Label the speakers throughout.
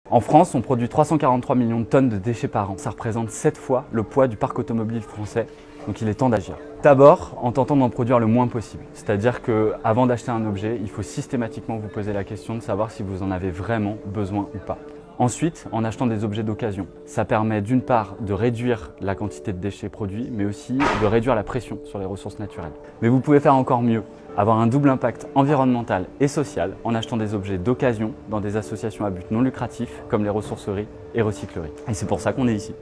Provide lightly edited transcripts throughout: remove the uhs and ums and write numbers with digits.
Speaker 1: En France, on produit 343 millions de tonnes de déchets par an. Ça représente 7 fois le poids du parc automobile français, donc il est temps d'agir. D'abord, en tentant d'en produire le moins possible. C'est-à-dire qu'avant d'acheter un objet, il faut systématiquement vous poser la question de savoir si vous en avez vraiment besoin ou pas. Ensuite, en achetant des objets d'occasion. Ça permet d'une part de réduire la quantité de déchets produits, mais aussi de réduire la pression sur les ressources naturelles. Mais vous pouvez faire encore mieux, avoir un double impact environnemental et social en achetant des objets d'occasion dans des associations à but non lucratif comme les ressourceries et recycleries. Et c'est pour ça qu'on est ici.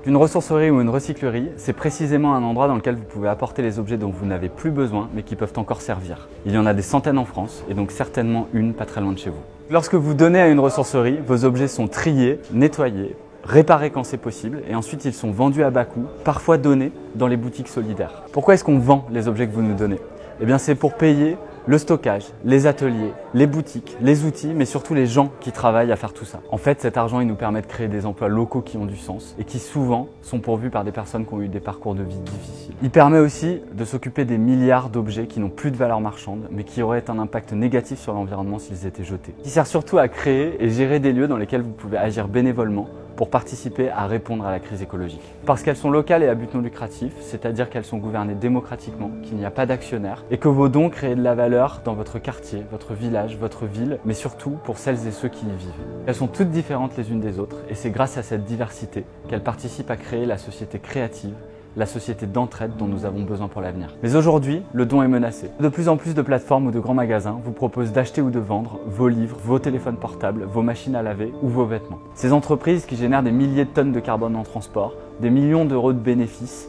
Speaker 1: Une ressourcerie ou une recyclerie, c'est précisément un endroit dans lequel vous pouvez apporter les objets dont vous n'avez plus besoin mais qui peuvent encore servir. Il y en a des centaines en France et donc certainement une pas très loin de chez vous. Lorsque vous donnez à une ressourcerie, vos objets sont triés, nettoyés, réparés quand c'est possible et ensuite ils sont vendus à bas coût, parfois donnés dans les boutiques solidaires. Pourquoi est-ce qu'on vend les objets que vous nous donnez ? Eh bien c'est pour payer le stockage, les ateliers, les boutiques, les outils, mais surtout les gens qui travaillent à faire tout ça. En fait, cet argent, il nous permet de créer des emplois locaux qui ont du sens et qui souvent sont pourvus par des personnes qui ont eu des parcours de vie difficiles. Il permet aussi de s'occuper des milliards d'objets qui n'ont plus de valeur marchande, mais qui auraient un impact négatif sur l'environnement s'ils étaient jetés. Il sert surtout à créer et gérer des lieux dans lesquels vous pouvez agir bénévolement pour participer à répondre à la crise écologique. Parce qu'elles sont locales et à but non lucratif, c'est-à-dire qu'elles sont gouvernées démocratiquement, qu'il n'y a pas d'actionnaires et que vos dons créent de la valeur dans votre quartier, votre village, votre ville, mais surtout pour celles et ceux qui y vivent. Elles sont toutes différentes les unes des autres et c'est grâce à cette diversité qu'elles participent à créer la société créative, la société d'entraide dont nous avons besoin pour l'avenir. Mais aujourd'hui, le don est menacé. De plus en plus de plateformes ou de grands magasins vous proposent d'acheter ou de vendre vos livres, vos téléphones portables, vos machines à laver ou vos vêtements. Ces entreprises qui génèrent des milliers de tonnes de carbone en transport, des millions d'euros de bénéfices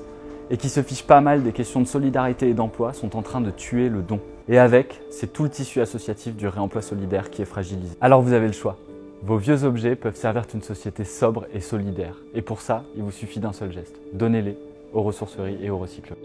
Speaker 1: et qui se fichent pas mal des questions de solidarité et d'emploi sont en train de tuer le don. Et avec, c'est tout le tissu associatif du réemploi solidaire qui est fragilisé. Alors vous avez le choix. Vos vieux objets peuvent servir une société sobre et solidaire. Et pour ça, il vous suffit d'un seul geste. Donnez-les aux ressourceries et aux recycleurs.